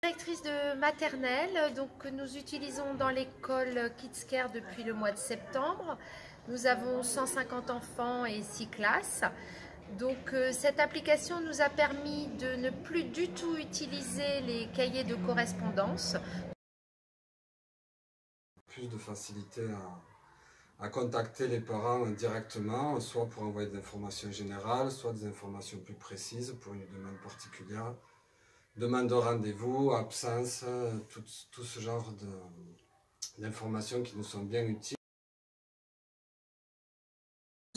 Directrice de maternelle, donc que nous utilisons dans l'école Kids Care depuis le mois de septembre. Nous avons 150 enfants et 6 classes. Donc cette application nous a permis de ne plus du tout utiliser les cahiers de correspondance. Plus de facilité à contacter les parents directement, soit pour envoyer des informations générales, soit des informations plus précises pour une demande particulière. Demande de rendez-vous, absence, tout ce genre d'informations qui nous sont bien utiles.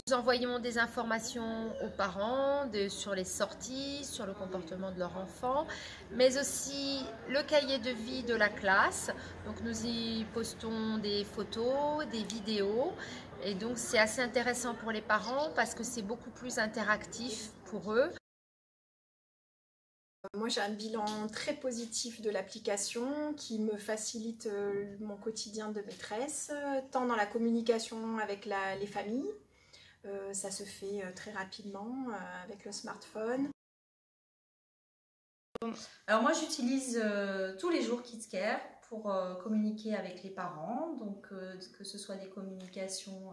Nous envoyons des informations aux parents sur les sorties, sur le comportement de leur enfant, mais aussi le cahier de vie de la classe. Donc nous y postons des photos, des vidéos, et donc c'est assez intéressant pour les parents parce que c'est beaucoup plus interactif pour eux. Moi, j'ai un bilan très positif de l'application qui me facilite mon quotidien de maîtresse, tant dans la communication avec les familles. Ça se fait très rapidement avec le smartphone. Alors moi j'utilise tous les jours Kids Care pour communiquer avec les parents, donc que ce soit des communications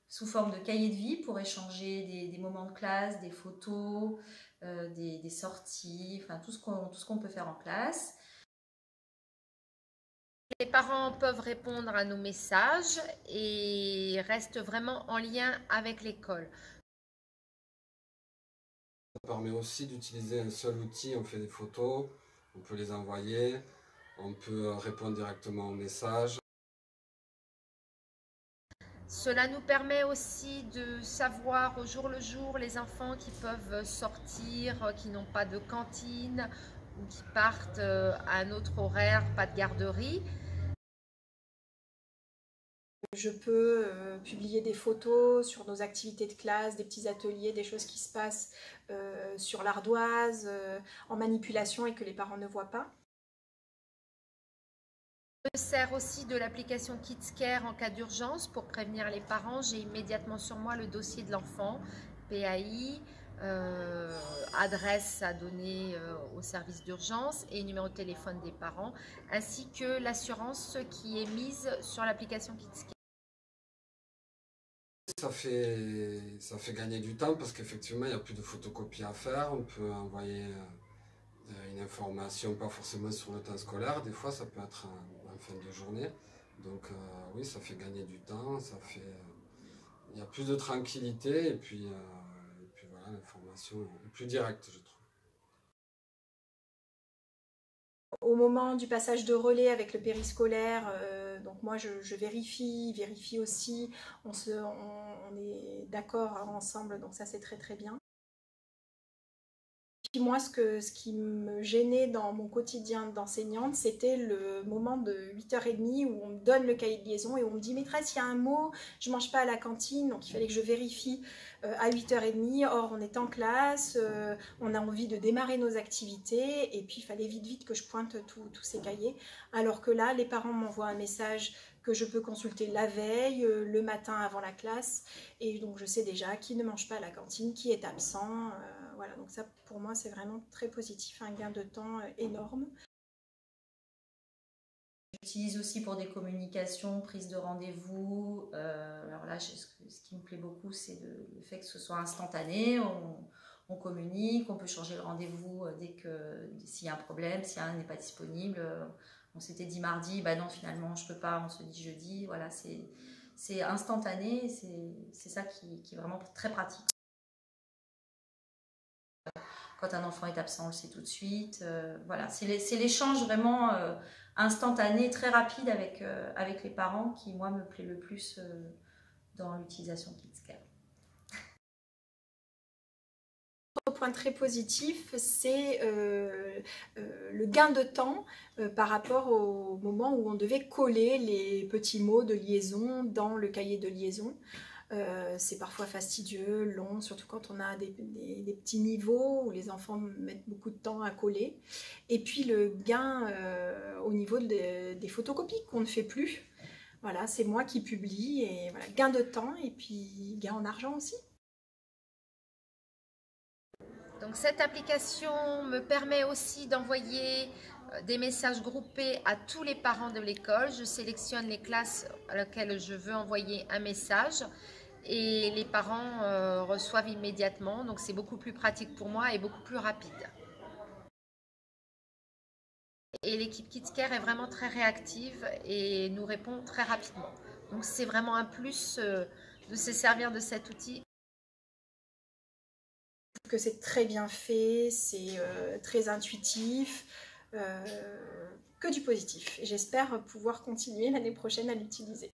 sous forme de cahier de vie pour échanger des moments de classe, des photos, des sorties, enfin tout ce qu'on peut faire en classe. Les parents peuvent répondre à nos messages et restent vraiment en lien avec l'école. Ça permet aussi d'utiliser un seul outil, on fait des photos, on peut les envoyer, on peut répondre directement aux messages. Cela nous permet aussi de savoir au jour le jour les enfants qui peuvent sortir, qui n'ont pas de cantine ou qui partent à un autre horaire, pas de garderie. Je peux publier des photos sur nos activités de classe, des petits ateliers, des choses qui se passent sur l'ardoise, en manipulation et que les parents ne voient pas. Je me sers aussi de l'application Kids Care en cas d'urgence pour prévenir les parents. J'ai immédiatement sur moi le dossier de l'enfant, PAI, adresse à donner au service d'urgence et numéro de téléphone des parents, ainsi que l'assurance qui est mise sur l'application Kids Care. Ça fait gagner du temps parce qu'effectivement il n'y a plus de photocopies à faire, on peut envoyer une information pas forcément sur le temps scolaire, des fois ça peut être en fin de journée, donc oui ça fait gagner du temps, il y a plus de tranquillité et puis voilà, l'information est plus directe je trouve. Au moment du passage de relais avec le périscolaire, donc moi je vérifie aussi, on est d'accord ensemble, donc ça c'est très très bien. Puis moi, ce qui me gênait dans mon quotidien d'enseignante, c'était le moment de 8h30 où on me donne le cahier de liaison et où on me dit « Maîtresse, il y a un mot, je ne mange pas à la cantine », donc il fallait que je vérifie à 8h30. Or, on est en classe, on a envie de démarrer nos activités et puis il fallait vite que je pointe tous ces cahiers. Alors que là, les parents m'envoient un message que je peux consulter la veille, le matin avant la classe, et donc je sais déjà qui ne mange pas à la cantine, qui est absent, voilà, donc ça pour moi c'est vraiment très positif, un gain de temps énorme. J'utilise aussi pour des communications, prise de rendez-vous. Alors là, ce qui me plaît beaucoup, c'est le fait que ce soit instantané. On communique, on peut changer le rendez-vous s'il y a un problème, si un n'est pas disponible. On s'était dit mardi, bah non, finalement, je peux pas, on se dit jeudi. Voilà, c'est instantané, c'est ça qui est vraiment très pratique. Quand un enfant est absent, on le sait tout de suite. Voilà, c'est l'échange vraiment instantané, très rapide avec les parents qui, moi, me plaît le plus dans l'utilisation Kids Care. Autre point très positif, c'est le gain de temps par rapport au moment où on devait coller les petits mots de liaison dans le cahier de liaison. C'est parfois fastidieux, long, surtout quand on a des petits niveaux où les enfants mettent beaucoup de temps à coller. Et puis le gain au niveau des photocopies qu'on ne fait plus. Voilà, c'est moi qui publie et voilà, gain de temps et puis gain en argent aussi. Donc cette application me permet aussi d'envoyer des messages groupés à tous les parents de l'école. Je sélectionne les classes à laquelle je veux envoyer un message et les parents reçoivent immédiatement. Donc c'est beaucoup plus pratique pour moi et beaucoup plus rapide. Et l'équipe KidsCare est vraiment très réactive et nous répond très rapidement. Donc c'est vraiment un plus de se servir de cet outil. Que c'est très bien fait, c'est très intuitif, que du positif. Et j'espère pouvoir continuer l'année prochaine à l'utiliser.